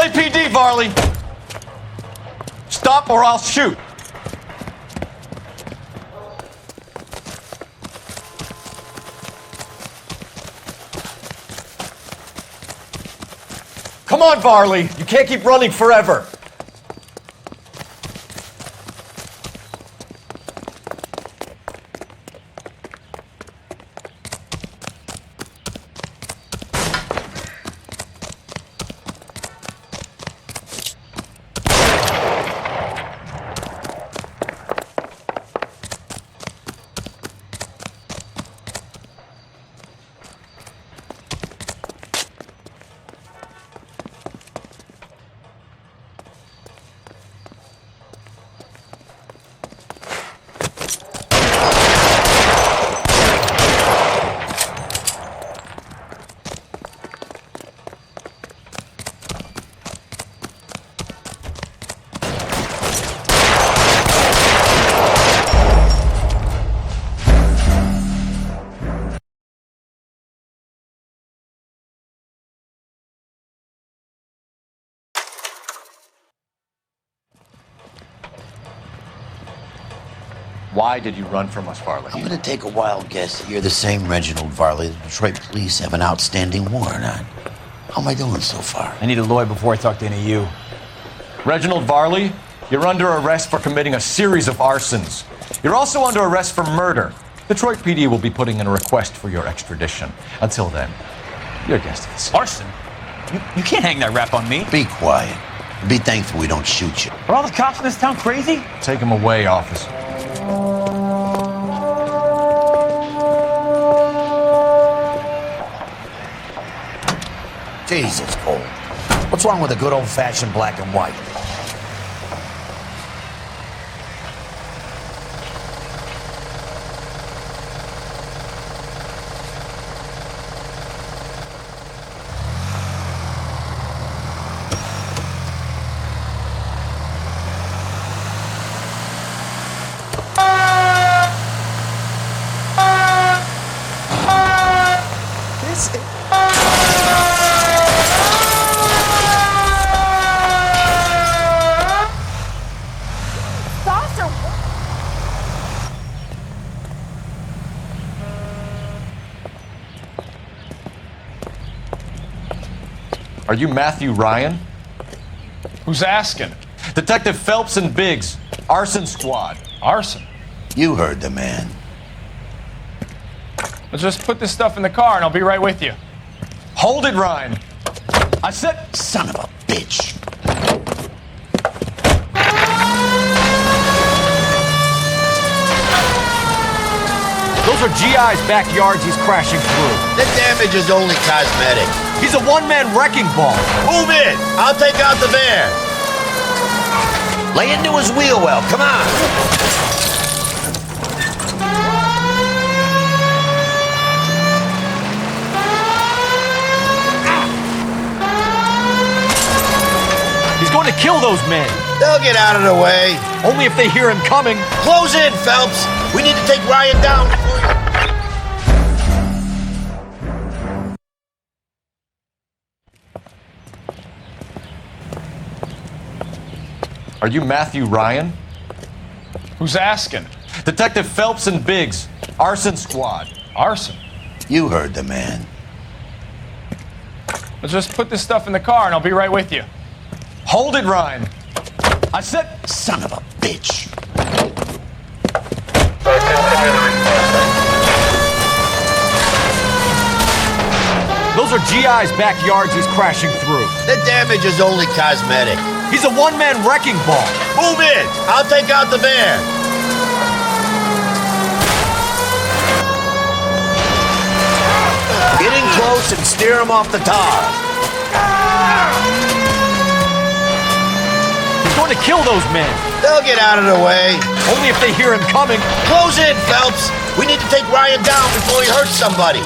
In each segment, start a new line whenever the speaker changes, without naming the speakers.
LAPD, Varley! Stop or I'll shoot! Come on, Varley! You can't keep running forever! Why did you run from us, Varley?
I'm gonna take a wild guess that you're the same Reginald Varley the Detroit police have an outstanding warrant on. How am I doing so far?
I need a lawyer before I talk to any of you.
Reginald Varley, you're under arrest for committing a series of arsons. You're also under arrest for murder. Detroit PD will be putting in a request for your extradition. Until then, you're a guest of the scene.
Arson? You can't hang that rap on me.
Be quiet. Be thankful we don't shoot you.
Are all the cops in this town crazy?
Take him away, officer.
Jesus, Cole. What's wrong with a good old-fashioned black and white?
Are you Matthew Ryan?
Who's asking?
Detective Phelps and Biggs, arson squad.
Arson?
You heard the man.
Let's just put this stuff in the car and I'll be right with you.
Hold it, Ryan. I said...
Son of a bitch.
Those are GI's backyards he's crashing through.
The damage is only cosmetic.
He's a one-man wrecking ball.
Move in. I'll take out the van. Lay into his wheel well. Come on.
He's going to kill those men.
They'll get out of the way.
Only if they hear him coming.
Close in, Phelps. We need to take Ryan down before he...
Are you Matthew Ryan?
Who's asking?
Detective Phelps and Biggs, arson squad.
Arson?
You heard the man.
Let's just put this stuff in the car and I'll be right with you.
Hold it, Ryan. I said...
Son of a bitch.
Those are GI's backyards he's crashing through.
The damage is only cosmetic.
He's a one-man wrecking ball.
Move in. I'll take out the van. Get in close and steer him off the tar.
He's going to kill those men.
They'll get out of the way.
Only if they hear him coming.
Close in, Phelps. We need to take Ryan down before he hurts somebody.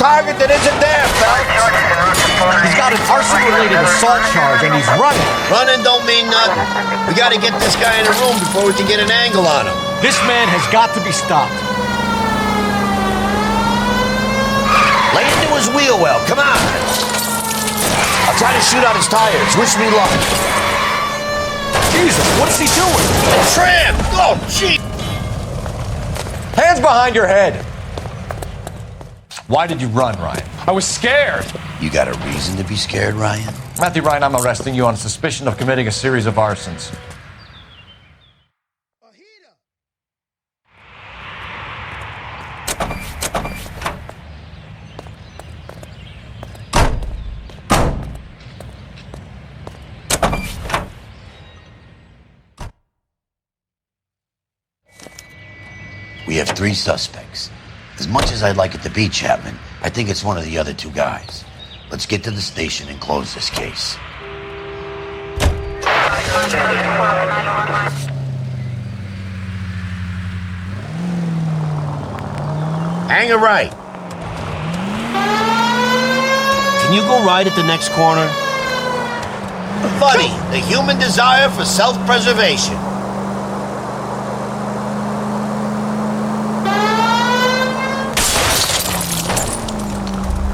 target that isn't there, Phelps.
He's got an arson-related assault charge, and he's running.
Running don't mean nothing. We gotta get this guy in a room before we can get an angle on him.
This man has got to be stopped.
Lay into his wheel well, come on. I'll try to shoot out his tires. Wish me luck.
Jesus, what is he doing?
Tramp! Oh, gee!
Hands behind your head. Why did you run, Ryan?
I was scared.
You got a reason to be scared, Ryan?
Matthew Ryan, I'm arresting you on suspicion of committing a series of arsons.
We have 3 suspects. As much as I'd like it to be Chapman, I think it's one of the other 2 guys. Let's get to the station and close this case. Hang a right. Can you go right at the next corner? Funny, the human desire for self-preservation.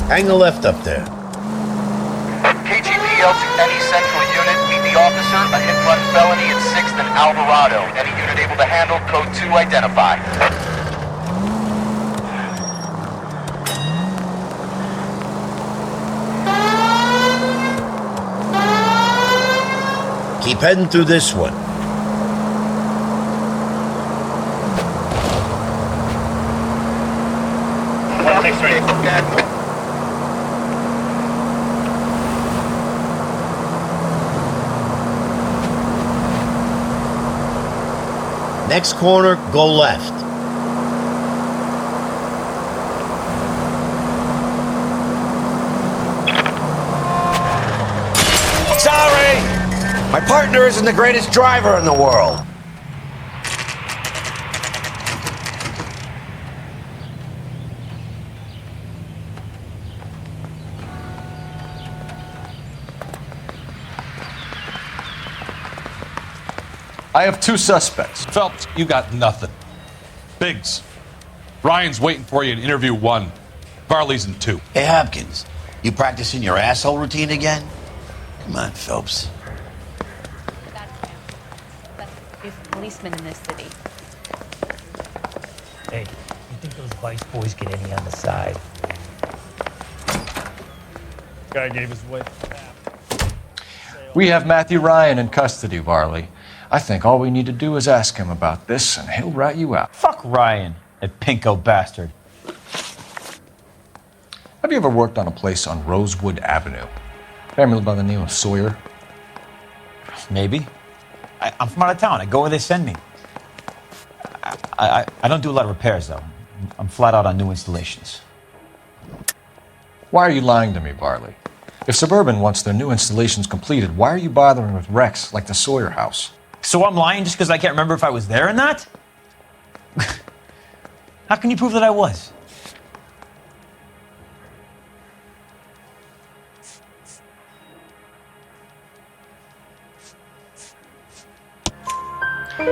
Hang a left up there.
KGPL to any central unit. Meet the officer, a hit-run felony at 6th and Alvarado. Any unit able to handle, code 2 identify.
Keep heading through this one. Next corner, go left. Sorry! My partner isn't the greatest driver in the world.
I have 2 suspects.
Phelps, you got nothing. Biggs, Ryan's waiting for you in interview 1. Varley's in 2.
Hey, Hopkins, you practicing your asshole routine again? Come on, Phelps.
That's policemen in this city.
Hey, you think those Vice boys get any on the side?
Guy gave his way.
We have Matthew Ryan in custody, Varley. I think all we need to do is ask him about this, and he'll rat you out.
Fuck Ryan, that pinko bastard.
Have you ever worked on a place on Rosewood Avenue? Family by the name of Sawyer?
Maybe. I'm from out of town. I go where they send me. I don't do a lot of repairs, though. I'm flat out on new installations.
Why are you lying to me, Varley? If Suburban wants their new installations completed, why are you bothering with wrecks like the Sawyer house?
So I'm lying just because I can't remember if I was there or not? How can you prove that I was?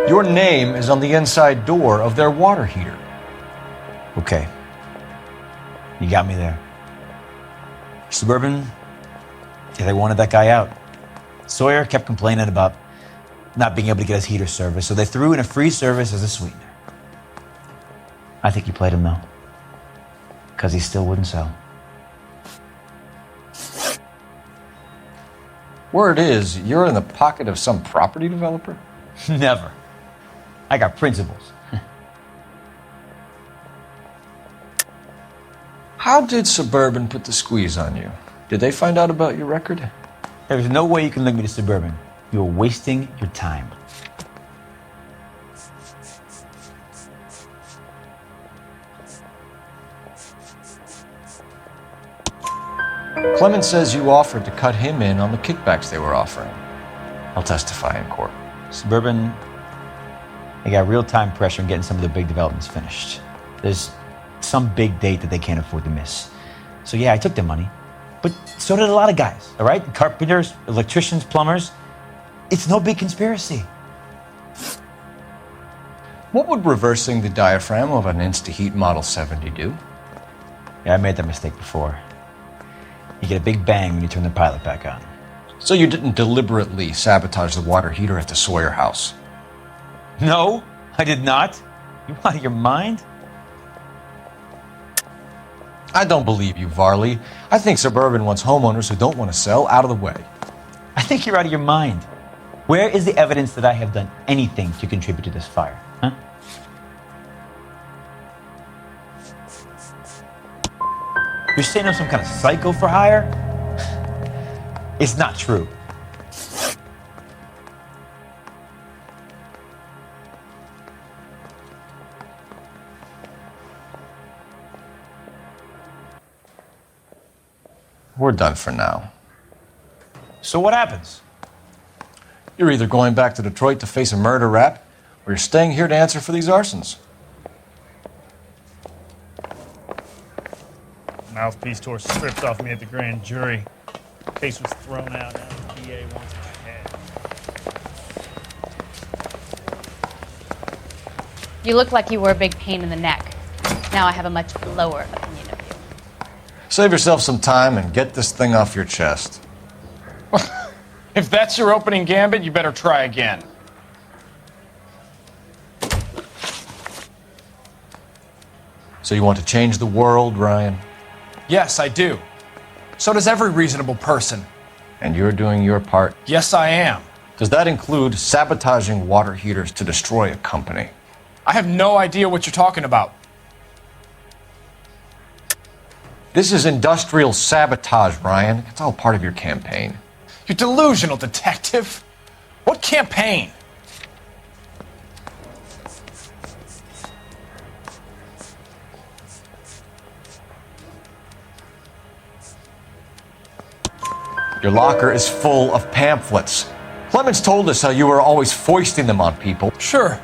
Your name is on the inside door of their water heater.
Okay. You got me there. Suburban, yeah, they wanted that guy out. Sawyer kept complaining about not being able to get his heater service, so they threw in a free service as a sweetener. I think you played him, though, because he still wouldn't sell.
Word is, you're in the pocket of some property developer?
Never. I got principles.
How did Suburban put the squeeze on you? Did they find out about your record?
There's no way you can link me to Suburban. You're wasting your time.
Clemens says you offered to cut him in on the kickbacks they were offering. I'll testify in court.
Suburban, they got real-time pressure on getting some of the big developments finished. There's some big date that they can't afford to miss. So yeah, I took their money. But so did a lot of guys, all right? Carpenters, electricians, plumbers. It's no big conspiracy.
What would reversing the diaphragm of an Insta-Heat Model 70 do?
Yeah, I made that mistake before. You get a big bang when you turn the pilot back on.
So you didn't deliberately sabotage the water heater at the Sawyer house?
No, I did not. You out of your mind?
I don't believe you, Varley. I think Suburban wants homeowners who don't want to sell out of the way.
I think you're out of your mind. Where is the evidence that I have done anything to contribute to this fire? Huh? You're saying I'm some kind of psycho for hire? It's not true.
We're done for now.
So what happens?
You're either going back to Detroit to face a murder rap, or you're staying here to answer for these arsons.
Mouthpiece tore strips off me at the grand jury. Case was thrown out. Now the DA wants my head.
You look like you were a big pain in the neck. Now I have a much lower opinion of you.
Save yourself some time and get this thing off your chest.
If that's your opening gambit, you better try again.
So you want to change the world, Ryan?
Yes, I do. So does every reasonable person.
And you're doing your part?
Yes, I am.
Does that include sabotaging water heaters to destroy a company?
I have no idea what you're talking about.
This is industrial sabotage, Ryan. It's all part of your campaign.
You delusional detective. What campaign?
Your locker is full of pamphlets. Clemens told us how you were always foisting them on people.
Sure.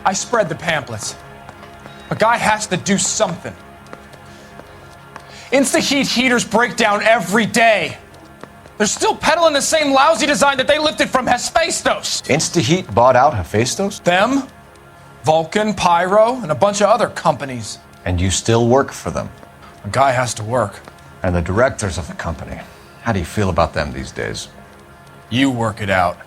I spread the pamphlets. A guy has to do something. Insta-Heat heaters break down every day. They're still peddling the same lousy design that they lifted from Hephaestus.
Insta-Heat bought out Hephaestus?
Them, Vulcan, Pyro, and a bunch of other companies.
And you still work for them.
A guy has to work.
And the directors of the company. How do you feel about them these days?
You work it out.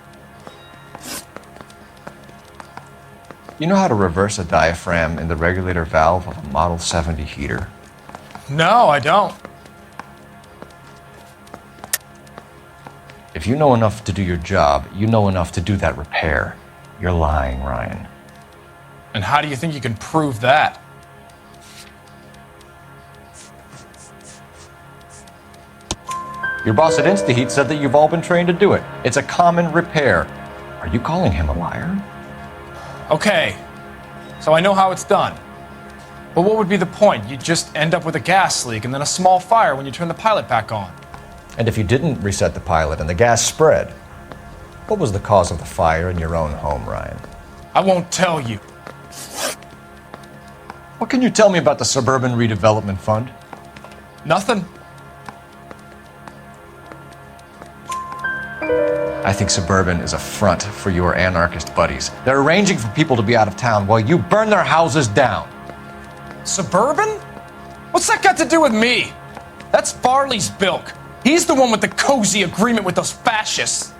You know how to reverse a diaphragm in the regulator valve of a Model 70 heater?
No, I don't.
If you know enough to do your job, you know enough to do that repair. You're lying, Ryan.
And how do you think you can prove that?
Your boss at InstaHeat said that you've all been trained to do it. It's a common repair. Are you calling him a liar?
Okay, so I know how it's done. But what would be the point? You'd just end up with a gas leak and then a small fire when you turn the pilot back on.
And if you didn't reset the pilot and the gas spread, what was the cause of the fire in your own home, Ryan?
I won't tell you.
What can you tell me about the Suburban Redevelopment Fund?
Nothing.
I think Suburban is a front for your anarchist buddies. They're arranging for people to be out of town while you burn their houses down.
Suburban? What's that got to do with me? That's Farley's bilk. He's the one with the cozy agreement with those fascists.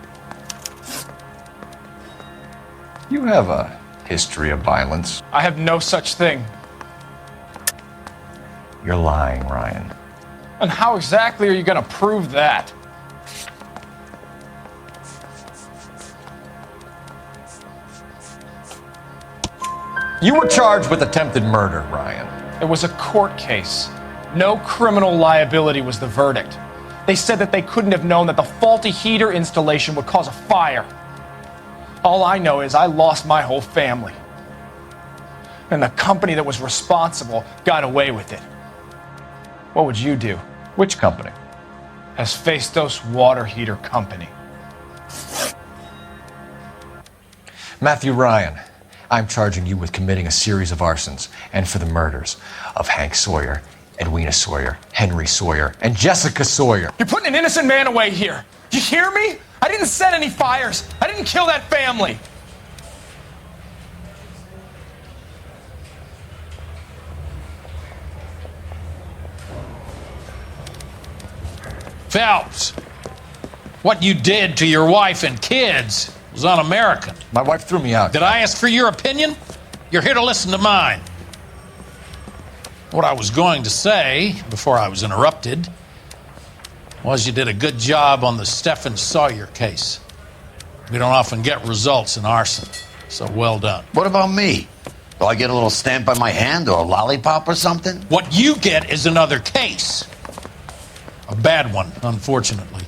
You have a history of violence.
I have no such thing.
You're lying, Ryan.
And how exactly are you going to prove that?
You were charged with attempted murder, Ryan.
It was a court case. No criminal liability was the verdict. They said that they couldn't have known that the faulty heater installation would cause a fire. All I know is I lost my whole family. And the company that was responsible got away with it. What would you do?
Which company?
Hephaestus Water Heater Company.
Matthew Ryan, I'm charging you with committing a series of arsons and for the murders of Hank Sawyer Edwina Sawyer, Henry Sawyer, and Jessica Sawyer.
You're putting an innocent man away here. You hear me? I didn't set any fires. I didn't kill that family.
Phelps, what you did to your wife and kids was un-American.
My wife threw me out.
Did I ask for your opinion? You're here to listen to mine. What I was going to say, before I was interrupted, was you did a good job on the Stephen Sawyer case. We don't often get results in arson, so well done.
What about me? Do I get a little stamp on my hand or a lollipop or something?
What you get is another case. A bad one, unfortunately.